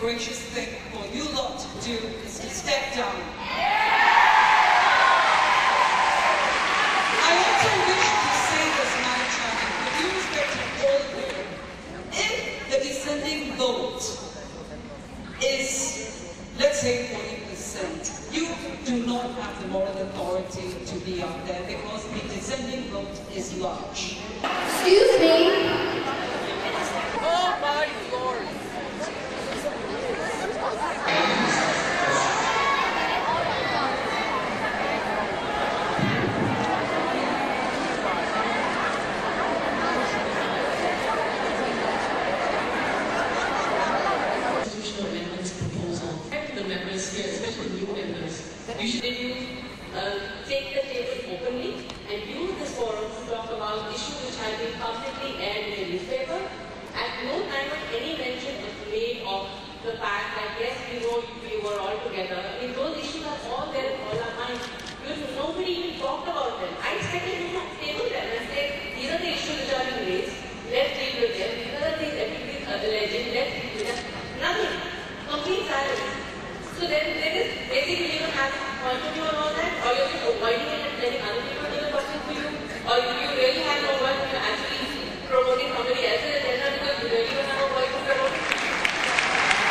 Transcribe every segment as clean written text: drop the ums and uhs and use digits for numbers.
courageous thing for you lot to do is to step down. I also wish to say this, Madam Chairman, with due respect to all of you, if the dissenting vote is, let's say, 40%, you do not have the moral authority to be up there because the dissenting vote is large. Excuse me. Oh my Lord. Constitutional amendments proposal. The members here, especially new members, you should take the table openly and use this forum to talk about issues which have been publicly aired in the newspaper. At no time was any mention made of the fact that yes, we were all together. I mean, those issues are all there in all our minds. Nobody even talked about them. I expected you to table them and say, these are the issues which are being raised. Let's deal with them. These are the things that we are alleging. Let's deal with them. Nothing. Complete silence. So then there is basically you don't have a point of view on all that, or you're just avoiding it and letting other people do the talking for you, or you really have no voice when you're actually promoting somebody else's agenda because you really don't have a voice to promote.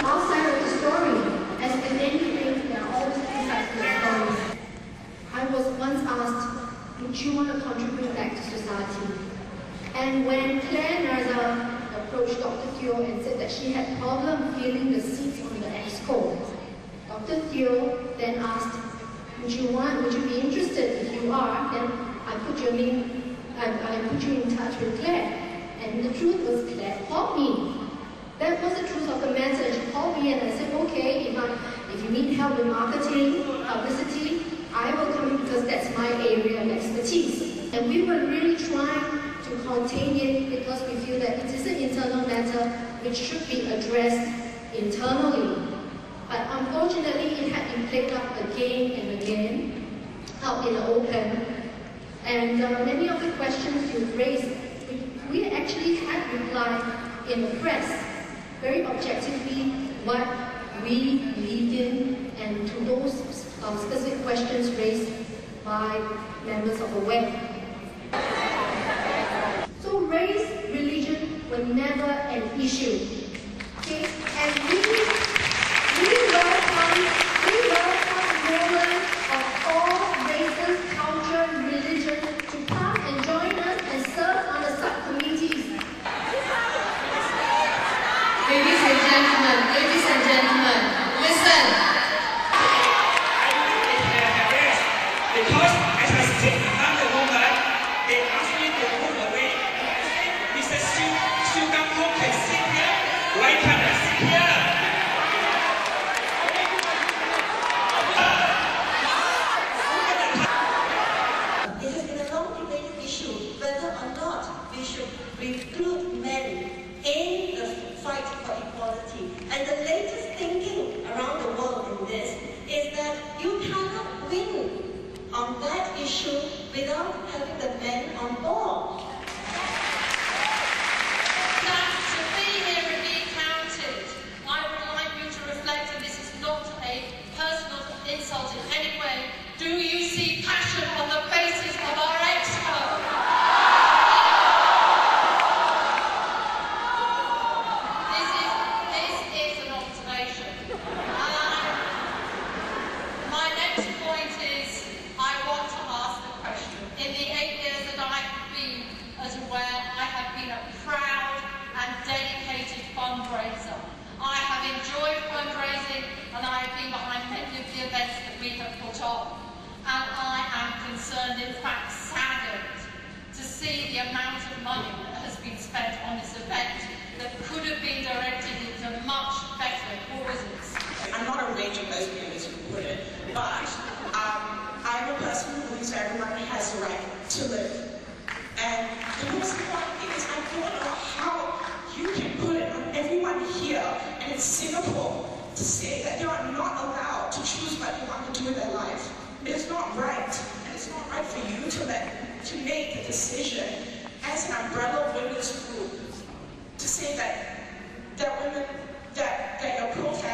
Outside of the story, as with anything, there are always two sides to the story. I was once asked, would you want to contribute back to society? And when Claire Narza approached Dr. Theo and said that she had problem filling the seats on the EXCO, Dr. Theo then asked, would you be interested? If you are, then I put your name, I put you in touch with Claire. And the truth was Claire called me. That was the truth of the matter. She called me and I said, okay, if you need help with marketing, publicity, I will come in because that's my area of expertise. And we were really trying to contain it because we feel that it is an internal matter which should be addressed internally. But unfortunately, it had been played up again and again out in the open. And many of the questions you raised, we actually had replied in the press, very objectively, what we believed in, and to those specific questions raised by members of AWARE. So race, religion were never an issue. Okay? And we welcome members of all races, culture, religion to come and join us and serve on the subcommittees. Ladies and gentlemen, listen. Because as I sit behind the woman, they asked me to move away. I said, Mr. Siu Gang-ho can sit here. Why can't I sit here? It has been a long debated issue whether or not we should recruit men in the fight for equality. And the latest thinking around the world in this is that you cannot win on that issue without having the men on board. To be here and be counted, I would like you to reflect, and this is not a personal insult in any way, do you see passion on the faces of our exco? This is an observation. My next point is, I want to ask the question. In the 8 years that I've been as AWARE, I have been a proud and dedicated fundraiser. I have enjoyed fundraising and I have been behind many of the events that we have put on. And I am concerned, in fact saddened, to see the amount of money that has been spent on this event that could have been directed into much better causes. I'm not a raging lesbian, as you put it, but I'm a person who believes everyone has the right to live. And the most important thing is I don't know how you can put it on everyone here and in Singapore to say that they are not allowed to choose what they want to do with their life. It is not right, and it's not right for you to make the decision as an umbrella women's group to say that women, that you're pro-family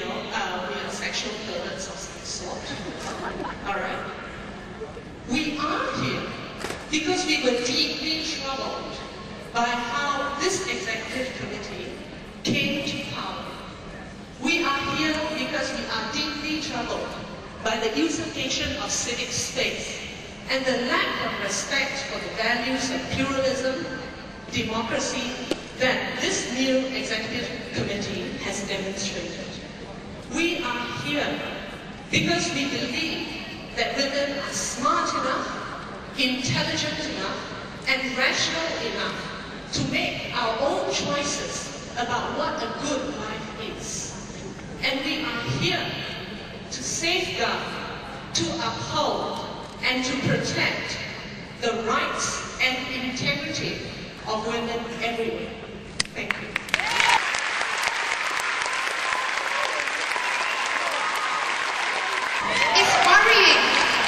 we are sexual perverts of some sort. All right? We are here because we were deeply troubled by how this executive committee came to power. We are here because we are deeply troubled by the usurpation of civic space and the lack of respect for the values of pluralism, democracy that this new executive committee has demonstrated. We are here because we believe that women are smart enough, intelligent enough, and rational enough to make our own choices about what a good life is. And we are here to safeguard, to uphold, and to protect the rights and integrity of women everywhere. Thank you. It's worrying,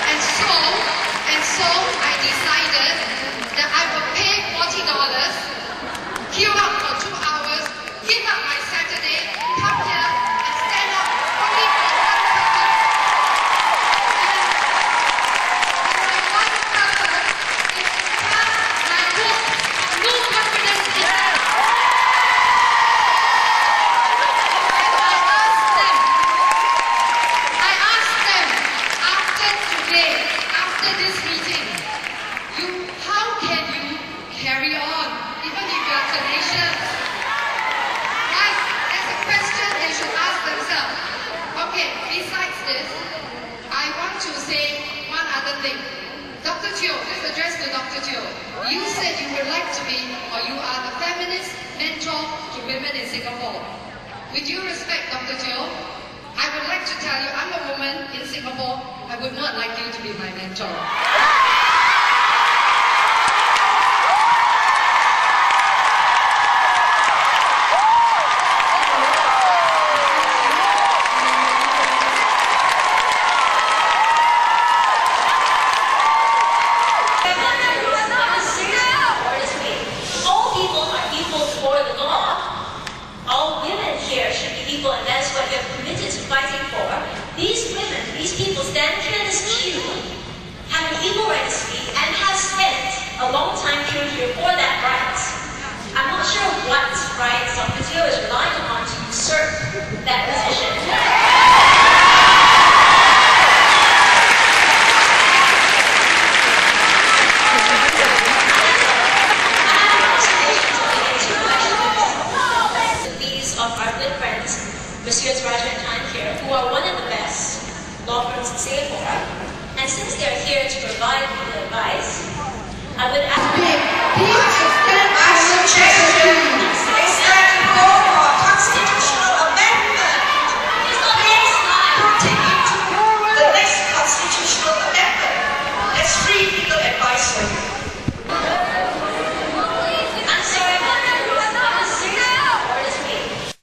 and so I decided that I will pay $40, queue up for 2 hours, give up my Saturday, come here and stand up only for one purpose. And my one purpose is to tell my group no confidence in them. I asked them after today, after this meeting, how can you carry on, even if you are tenacious? Right? That's a question they should ask themselves. Okay, besides this, I want to say one other thing. Dr. Teo, this address to Dr. Teo. You said you would like to be, or you are the feminist mentor to women in Singapore. With due respect, Dr. Teo, I would like to tell you, I'm a woman in Singapore. I would not like you to be my mentor. All people are equal before the law. All women here should be equal, and that's what you're committed to fighting for. These women, these people stand here in this queue, have an equal right to speak, and have spent a long time queuing here for that right. I'm not sure what rights Dr. Teo is relying upon to usurp that position. Of our good friends, Messieurs Raja and Han here, who are one of the best law firms in Singapore. And since they're here to provide legal advice, I would ask... Please stand by.